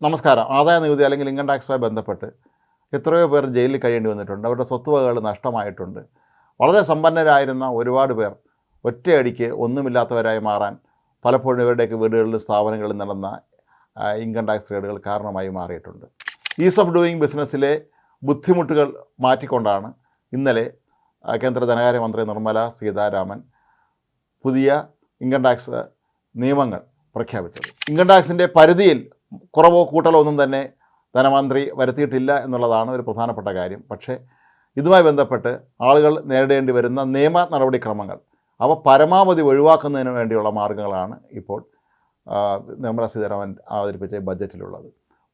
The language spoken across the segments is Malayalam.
നമസ്കാരം. ആദായ നികുതി അല്ലെങ്കിൽ ഇൻകം ടാക്സുമായി ബന്ധപ്പെട്ട് എത്രയോ പേർ ജയിലിൽ കഴിയേണ്ടി വന്നിട്ടുണ്ട്. അവരുടെ സ്വത്തുവകകൾ നഷ്ടമായിട്ടുണ്ട്. വളരെ സമ്പന്നരായിരുന്ന ഒരുപാട് പേർ ഒറ്റയടിക്ക് ഒന്നുമില്ലാത്തവരായി മാറാൻ പലപ്പോഴും ഇവരുടെയൊക്കെ വീടുകളിലും സ്ഥാപനങ്ങളിലും നടന്ന ഇൻകം ടാക്സ് റെയ്ഡുകൾ കാരണമായി മാറിയിട്ടുണ്ട്. ഈസ് ഓഫ് ഡൂയിങ് ബിസിനസ്സിലെ ബുദ്ധിമുട്ടുകൾ മാറ്റിക്കൊണ്ടാണ് ഇന്നലെ കേന്ദ്ര ധനകാര്യമന്ത്രി നിർമ്മല സീതാരാമൻ പുതിയ ഇൻകം ടാക്സ് നിയമങ്ങൾ പ്രഖ്യാപിച്ചത്. ഇൻകം ടാക്സിൻ്റെ പരിധിയിൽ കുറവോ കൂട്ടലോ ഒന്നും തന്നെ ധനമന്ത്രി വരുത്തിയിട്ടില്ല എന്നുള്ളതാണ് ഒരു പ്രധാനപ്പെട്ട കാര്യം. പക്ഷേ ഇതുമായി ബന്ധപ്പെട്ട് ആളുകൾ നേരിടേണ്ടി വരുന്ന നിയമ നടപടിക്രമങ്ങൾ അവ പരമാവധി ഒഴിവാക്കുന്നതിന് വേണ്ടിയുള്ള മാർഗ്ഗങ്ങളാണ് ഇപ്പോൾ നിർമ്മല സീതാരാമൻ അവതരിപ്പിച്ച ബജറ്റിലുള്ളത്.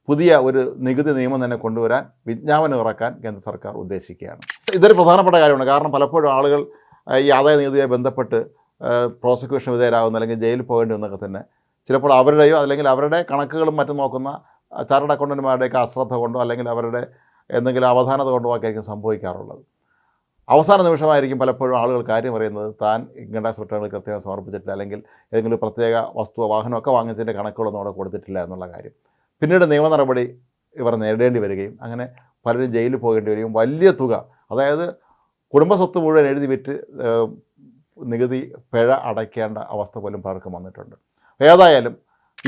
പുതിയ ഒരു നികുതി നിയമം തന്നെ കൊണ്ടുവരാൻ വിജ്ഞാപനം ഇറക്കാൻ കേന്ദ്ര സർക്കാർ ഉദ്ദേശിക്കുകയാണ്. ഇതൊരു പ്രധാനപ്പെട്ട കാര്യമാണ്. കാരണം പലപ്പോഴും ആളുകൾ ഈ ആദായ നികുതിയുമായി ബന്ധപ്പെട്ട് പ്രോസിക്യൂഷൻ വിധേയരാകുന്ന അല്ലെങ്കിൽ ജയിലിൽ പോകേണ്ടി വന്നൊക്കെ തന്നെ ചിലപ്പോൾ അവരുടെയോ അല്ലെങ്കിൽ അവരുടെ കണക്കുകളും മറ്റും നോക്കുന്ന ചാർട്ടേഡ് അക്കൗണ്ടന്റുമാരുടെയൊക്കെ അശ്രദ്ധ കൊണ്ടോ അല്ലെങ്കിൽ അവരുടെ എന്തെങ്കിലും അവധാനത കൊണ്ടോ ഒക്കെ ആയിരിക്കും സംഭവിക്കാറുള്ളത്. അവസാന നിമിഷമായിരിക്കും പലപ്പോഴും ആളുകൾ കാര്യം അറിയുന്നത് താൻ ഇൻകം ടാക്സ് റിട്ടേണുകൾ കൃത്യമായി സമർപ്പിച്ചിട്ടില്ല, അല്ലെങ്കിൽ ഏതെങ്കിലും പ്രത്യേക വസ്തുവോ വാഹനമൊക്കെ വാങ്ങിച്ചതിൻ്റെ കണക്കുകളൊന്നും അവിടെ കൊടുത്തിട്ടില്ല എന്നുള്ള കാര്യം. പിന്നീട് നിയമ നടപടി ഇവർ നേരിടേണ്ടി വരികയും അങ്ങനെ പലരും ജയിലിൽ പോകേണ്ടി വരികയും വലിയ തുക, അതായത് കുടുംബസ്വത്ത് മുഴുവൻ എഴുതി വിറ്റ് നികുതി പിഴ അടയ്ക്കേണ്ട അവസ്ഥ പോലും പലർക്കും വന്നിട്ടുണ്ട്. ഏതായാലും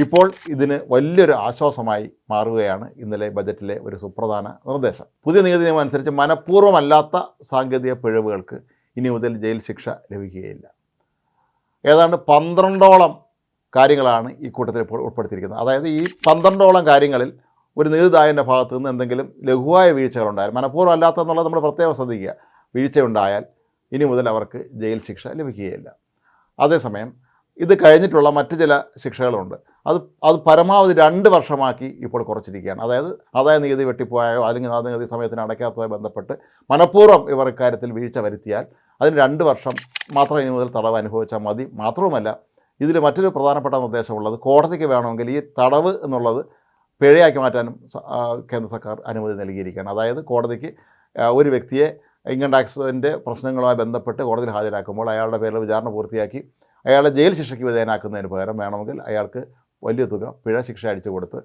ഇപ്പോൾ ഇതിന് വലിയൊരു ആശ്വാസമായി മാറുകയാണ് ഇന്നലെ ബജറ്റിലെ ഒരു സുപ്രധാന നിർദ്ദേശം. പുതിയ നികുതി നിയമം അനുസരിച്ച് മനഃപൂർവ്വമല്ലാത്ത സാങ്കേതിക പിഴവുകൾക്ക് ഇനി മുതൽ ജയിൽ ശിക്ഷ ലഭിക്കുകയില്ല. ഏതാണ്ട് 12ഓളം കാര്യങ്ങളാണ് ഈ കൂട്ടത്തിൽ ഇപ്പോൾ ഉൾപ്പെടുത്തിയിരിക്കുന്നത്. അതായത് ഈ 12ഓളം കാര്യങ്ങളിൽ ഒരു നികുതിദായകൻ്റെ ഭാഗത്തു നിന്ന് എന്തെങ്കിലും ലഘുവായ വീഴ്ചകളുണ്ടായാൽ, മനഃപൂർവ്വം അല്ലാത്തെന്നുള്ളത് നമ്മൾ പ്രത്യേകം ശ്രദ്ധിക്കുക, വീഴ്ചയുണ്ടായാൽ ഇനി മുതൽ അവർക്ക് ജയിൽ ശിക്ഷ ലഭിക്കുകയില്ല. അതേസമയം ഇത് കഴിഞ്ഞിട്ടുള്ള മറ്റ് ചില ശിക്ഷകളുണ്ട്. അത് പരമാവധി 2 വർഷമാക്കി ഇപ്പോൾ കുറച്ചിരിക്കുകയാണ്. അതായത് ആദായ നികുതി വെട്ടിപ്പോയോ അല്ലെങ്കിൽ ആദായ നികുതി സമയത്തിന് അടയ്ക്കാത്തതുമായി ബന്ധപ്പെട്ട് മനഃപൂർവ്വം ഇവർ ഇക്കാര്യത്തിൽ വീഴ്ച വരുത്തിയാൽ അതിന് 2 വർഷം മാത്രം ഇനി മുതൽ തടവ് അനുഭവിച്ചാൽ മതി. മാത്രവുമല്ല, ഇതിൽ മറ്റൊരു പ്രധാനപ്പെട്ട നിർദ്ദേശമുള്ളത്, കോടതിക്ക് വേണമെങ്കിൽ ഈ തടവ് എന്നുള്ളത് പിഴയാക്കി മാറ്റാനും കേന്ദ്ര സർക്കാർ അനുമതി നൽകിയിരിക്കുകയാണ്. അതായത് കോടതിക്ക് ഒരു വ്യക്തിയെ ഇൻകം ടാക്സിൻ്റെ പ്രശ്നങ്ങളുമായി ബന്ധപ്പെട്ട് കോടതിയിൽ ഹാജരാക്കുമ്പോൾ അയാളുടെ പേരിൽ വിചാരണ പൂർത്തിയാക്കി അയാളെ ജയിൽ ശിക്ഷയ്ക്ക് വിധേയനാക്കുന്നതിന് പകരം വേണമെങ്കിൽ അയാൾക്ക് വലിയ തുക പിഴ ശിക്ഷ അടിച്ചു കൊടുത്ത്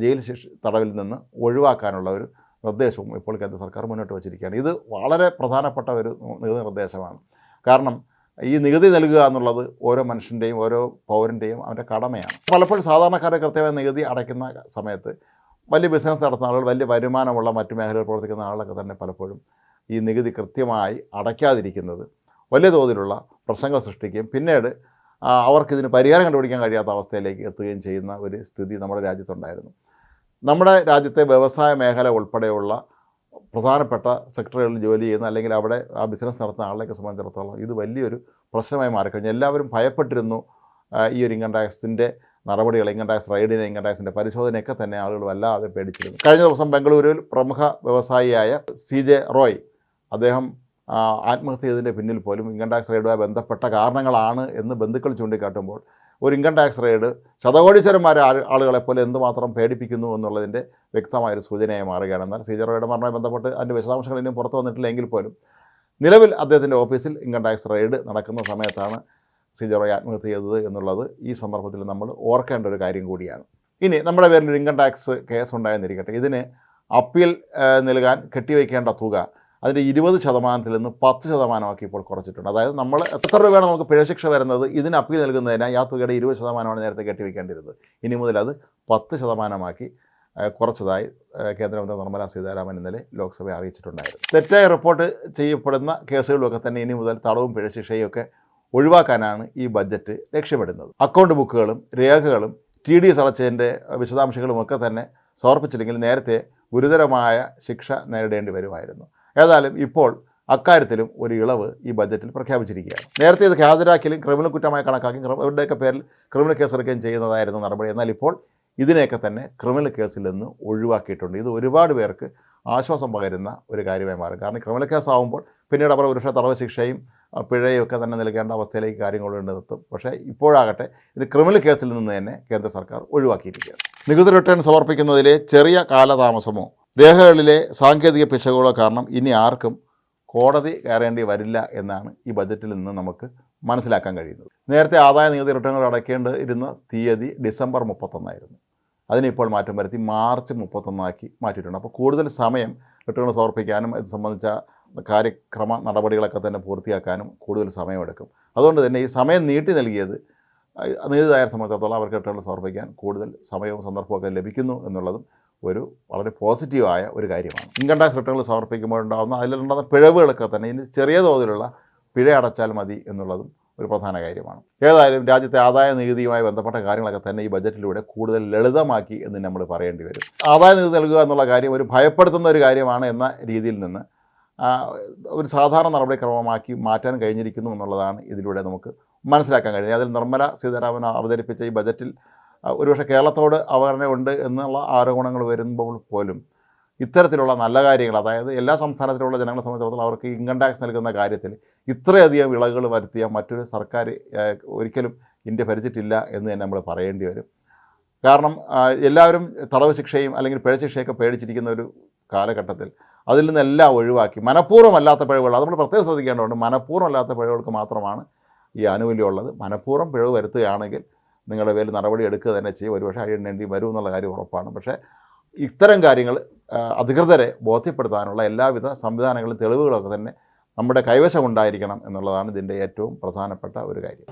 ജയിൽ തടവിൽ നിന്ന് ഒഴിവാക്കാനുള്ള ഒരു നിർദ്ദേശവും ഇപ്പോൾ കേന്ദ്ര സർക്കാർ മുന്നോട്ട് വച്ചിരിക്കുകയാണ്. ഇത് വളരെ പ്രധാനപ്പെട്ട ഒരു നികുതി നിർദ്ദേശമാണ്. കാരണം ഈ നികുതി നൽകുക എന്നുള്ളത് ഓരോ മനുഷ്യൻ്റെയും ഓരോ പൗരൻ്റെയും അവൻ്റെ കടമയാണ്. പലപ്പോഴും സാധാരണക്കാരെ കൃത്യമായ നികുതി അടയ്ക്കുന്ന സമയത്ത് വലിയ ബിസിനസ് നടത്തുന്ന ആളുകൾ, വലിയ വരുമാനമുള്ള മറ്റു മേഖലയിൽ പ്രവർത്തിക്കുന്ന ആളുകളൊക്കെ തന്നെ പലപ്പോഴും ഈ നികുതി കൃത്യമായി അടയ്ക്കാതിരിക്കുന്നത് വലിയ തോതിലുള്ള പ്രശ്നങ്ങൾ സൃഷ്ടിക്കുകയും പിന്നീട് അവർക്കിതിന് പരിഹാരം കണ്ടുപിടിക്കാൻ കഴിയാത്ത അവസ്ഥയിലേക്ക് എത്തുകയും ചെയ്യുന്ന ഒരു സ്ഥിതി നമ്മുടെ രാജ്യത്തുണ്ടായിരുന്നു. നമ്മുടെ രാജ്യത്തെ വ്യവസായ മേഖല ഉൾപ്പെടെയുള്ള പ്രധാനപ്പെട്ട സെക്ടറുകളിൽ ജോലി ചെയ്യുന്ന അല്ലെങ്കിൽ അവിടെ ആ ബിസിനസ് നടത്തുന്ന ആളുകളെ സംബന്ധിച്ചിടത്തോളം ഇത് വലിയൊരു പ്രശ്നമായി മാറിക്കഴിഞ്ഞു. എല്ലാവരും ഭയപ്പെട്ടിരുന്നു ഈ ഒരു ഇൻകം ടാക്സിൻ്റെ നടപടികൾ, ഇൻകം ടാക്സ് റെയ്ഡിനെ, ഇൻകം ടാക്സിൻ്റെ പരിശോധനയൊക്കെ തന്നെ ആളുകൾ വല്ലാതെ പേടിച്ചിരുന്നു. കഴിഞ്ഞ ദിവസം ബംഗളൂരുവിൽ പ്രമുഖ വ്യവസായിയായ CJ റോയ്, അദ്ദേഹം ആത്മഹത്യ ചെയ്തതിൻ്റെ പിന്നിൽ പോലും ഇൻകം ടാക്സ് റെയ്ഡുമായി ബന്ധപ്പെട്ട കാരണങ്ങളാണ് എന്ന് ബന്ധുക്കൾ ചൂണ്ടിക്കാട്ടുമ്പോൾ ഒരു ഇൻകം ടാക്സ് റെയ്ഡ് ശതകോടീശ്വരന്മാരെ ആളുകളെപ്പോലെ എന്തുമാത്രം പേടിപ്പിക്കുന്നു എന്നുള്ളതിൻ്റെ വ്യക്തമായൊരു സൂചനയായി മാറുകയാണ്. എന്നാൽ CJ റോയുടെ മരണവുമായി ബന്ധപ്പെട്ട് അതിൻ്റെ വിശദാംശങ്ങൾ ഇനിയും പുറത്തു വന്നിട്ടില്ല എങ്കിൽ പോലും നിലവിൽ അദ്ദേഹത്തിൻ്റെ ഓഫീസിൽ ഇൻകം ടാക്സ് റെയ്ഡ് നടക്കുന്ന സമയത്താണ് CJ റോയ് ആത്മഹത്യ ചെയ്തത് എന്നുള്ളത് ഈ സന്ദർഭത്തിൽ നമ്മൾ ഓർക്കേണ്ട ഒരു കാര്യം കൂടിയാണ്. ഇനി നമ്മുടെ പേരിൽ ഒരു ഇൻകം ടാക്സ് കേസ് ഉണ്ടായെന്നിരിക്കട്ടെ, ഇതിന് അപ്പീൽ നൽകാൻ കെട്ടിവയ്ക്കേണ്ട തുക അതിൻ്റെ 20% നിന്ന് 10% ഇപ്പോൾ കുറച്ചിട്ടുണ്ട്. അതായത് നമ്മൾ എത്ര രൂപയാണ് നമുക്ക് പിഴശിക്ഷ വരുന്നത്, ഇതിന് അപ്പീൽ നൽകുന്നതിനായി ആ തുകയുടെ 20% നേരത്തെ കെട്ടിവയ്ക്കേണ്ടിരുന്നത്. ഇനി മുതൽ അത് 10% കുറച്ചതായി കേന്ദ്രമന്ത്രി നിർമ്മല സീതാരാമൻ ഇന്നലെ ലോക്സഭയെ അറിയിച്ചിട്ടുണ്ടായിരുന്നു. തെറ്റായി റിപ്പോർട്ട് ചെയ്യപ്പെടുന്ന കേസുകളിലൊക്കെ തന്നെ ഇനി മുതൽ തടവും പിഴശിക്ഷയും ഒക്കെ ഒഴിവാക്കാനാണ് ഈ ബജറ്റ് ലക്ഷ്യമിടുന്നത്. അക്കൗണ്ട് ബുക്കുകളും രേഖകളും TDS അടച്ചതിൻ്റെ വിശദാംശങ്ങളുമൊക്കെ തന്നെ സമർപ്പിച്ചില്ലെങ്കിൽ നേരത്തെ ഗുരുതരമായ ശിക്ഷ നേരിടേണ്ടി വരുമായിരുന്നു. ഏതായാലും ഇപ്പോൾ അക്കാര്യത്തിലും ഒരു ഇളവ് ഈ ബജറ്റിൽ പ്രഖ്യാപിച്ചിരിക്കുകയാണ്. നേരത്തെ ഇത് ഹാജരാക്കിയാലും ക്രിമിനൽ കുറ്റമായി കണക്കാക്കി അവരുടെയൊക്കെ പേരിൽ ക്രിമിനൽ കേസ് എടുക്കുകയും ചെയ്യുന്നതായിരുന്നു നടപടി. എന്നാൽ ഇപ്പോൾ ഇതിനെയൊക്കെ തന്നെ ക്രിമിനൽ കേസിൽ നിന്ന് ഒഴിവാക്കിയിട്ടുണ്ട്. ഇത് ഒരുപാട് പേർക്ക് ആശ്വാസം പകരുന്ന ഒരു കാര്യമായി മാറും. കാരണം ക്രിമിനൽ കേസാകുമ്പോൾ പിന്നീട് അവർ ഒരു തടവ് ശിക്ഷയും പിഴയും ഒക്കെ തന്നെ നൽകേണ്ട അവസ്ഥയിലേക്ക് കാര്യങ്ങൾ നിർത്തും. പക്ഷേ ഇപ്പോഴാകട്ടെ ഇത് ക്രിമിനൽ കേസിൽ നിന്ന് തന്നെ കേന്ദ്ര സർക്കാർ ഒഴിവാക്കിയിരിക്കുകയാണ്. നികുതി റിട്ടേൺ സമർപ്പിക്കുന്നതിലെ ചെറിയ കാലതാമസമോ രേഖകളിലെ സാങ്കേതിക പിശകുകളോ കാരണം ഇനി ആർക്കും കോടതി കയറേണ്ടി വരില്ല എന്നാണ് ഈ ബജറ്റിൽ നിന്ന് നമുക്ക് മനസ്സിലാക്കാൻ കഴിയുന്നത്. നേരത്തെ ആദായ നികുതി റിട്ടേണുകൾ അടയ്ക്കേണ്ടിയിരുന്ന തീയതി ഡിസംബർ 31. അതിനിപ്പോൾ മാറ്റം വരുത്തി മാർച്ച് 31 മാറ്റിയിട്ടുണ്ട്. അപ്പോൾ കൂടുതൽ സമയം റിട്ടേൺ സമർപ്പിക്കാനും ഇത് സംബന്ധിച്ച കാര്യക്രമ നടപടികളൊക്കെ തന്നെ പൂർത്തിയാക്കാനും കൂടുതൽ സമയമെടുക്കും. അതുകൊണ്ട് തന്നെ ഈ സമയം നീട്ടി നൽകിയത് നികുതിദായകരെ സംബന്ധിച്ചിടത്തോളം അവർക്ക് റിട്ടേൺ സമർപ്പിക്കാൻ കൂടുതൽ സമയവും സന്ദർഭമൊക്കെ ലഭിക്കുന്നു എന്നുള്ളതും ഒരു വളരെ പോസിറ്റീവായ ഒരു കാര്യമാണ്. ഇൻകം ടാക്സ് റിട്ടേണുകൾ സമർപ്പിക്കുമ്പോഴുണ്ടാകുന്ന അതിലുണ്ടാകുന്ന പിഴവുകളൊക്കെ തന്നെ ഇനി ചെറിയ തോതിലുള്ള പിഴ അടച്ചാൽ മതി എന്നുള്ളതും ഒരു പ്രധാന കാര്യമാണ്. ഏതായാലും രാജ്യത്തെ ആദായ നികുതിയുമായി ബന്ധപ്പെട്ട കാര്യങ്ങളൊക്കെ തന്നെ ഈ ബജറ്റിലൂടെ കൂടുതൽ ലളിതമാക്കി എന്ന് നമ്മൾ പറയേണ്ടി വരും. ആദായ നികുതി നൽകുക എന്നുള്ള കാര്യം ഒരു ഭയപ്പെടുത്തുന്ന ഒരു കാര്യമാണ് എന്ന രീതിയിൽ നിന്ന് ഒരു സാധാരണ നടപടിക്രമമാക്കി മാറ്റാൻ കഴിഞ്ഞിരിക്കുന്നു എന്നുള്ളതാണ് ഇതിലൂടെ നമുക്ക് മനസ്സിലാക്കാൻ കഴിയുന്നത്. അതിൽ നിർമ്മല സീതാരാമൻ അവതരിപ്പിച്ച ഈ ബജറ്റിൽ ഒരുപക്ഷെ കേരളത്തോട് അവഗണനയുണ്ട് എന്നുള്ള ആരോപണങ്ങൾ വരുമ്പോൾ പോലും ഇത്തരത്തിലുള്ള നല്ല കാര്യങ്ങൾ, അതായത് എല്ലാ സംസ്ഥാനത്തിലുള്ള ജനങ്ങളെ സംബന്ധിച്ചിടത്തോളം അവർക്ക് ഇൻകം ടാക്സ് നൽകുന്ന കാര്യത്തിൽ ഇത്രയധികം ഇളവുകൾ വരുത്തിയ മറ്റൊരു സർക്കാർ ഒരിക്കലും ഇന്ത്യ ഭരിച്ചിട്ടില്ല എന്ന് തന്നെ നമ്മൾ പറയേണ്ടി വരും. കാരണം എല്ലാവരും തടവ് ശിക്ഷയും അല്ലെങ്കിൽ പിഴ ശിക്ഷയൊക്കെ പേടിച്ചിരിക്കുന്ന ഒരു കാലഘട്ടത്തിൽ അതിൽ നിന്നെല്ലാം ഒഴിവാക്കി മനഃപൂർവ്വമല്ലാത്ത പിഴവുകൾ, അത് നമ്മൾ പ്രത്യേകം ശ്രദ്ധിക്കേണ്ടതുണ്ട്. മനഃപൂർവ്വമല്ലാത്ത പിഴവുകൾക്ക് മാത്രമാണ് ഈ ആനുകൂല്യം ഉള്ളത്. മനഃപൂർവ്വം പിഴവ് വരുത്തുകയാണെങ്കിൽ നിങ്ങളുടെ പേരിൽ നടപടി എടുക്കുക തന്നെ ചെയ്യും, ഒരുപക്ഷെ അഴിയേണ്ടി വരും എന്നുള്ള കാര്യം ഉറപ്പാണ്. പക്ഷേ ഇത്തരം കാര്യങ്ങൾ അധികൃതരെ ബോധ്യപ്പെടുത്താനുള്ള എല്ലാവിധ സംവിധാനങ്ങളും തെളിവുകളൊക്കെ തന്നെ നമ്മുടെ കൈവശം ഉണ്ടായിരിക്കണം എന്നുള്ളതാണ് ഇതിൻ്റെ ഏറ്റവും പ്രധാനപ്പെട്ട ഒരു കാര്യം.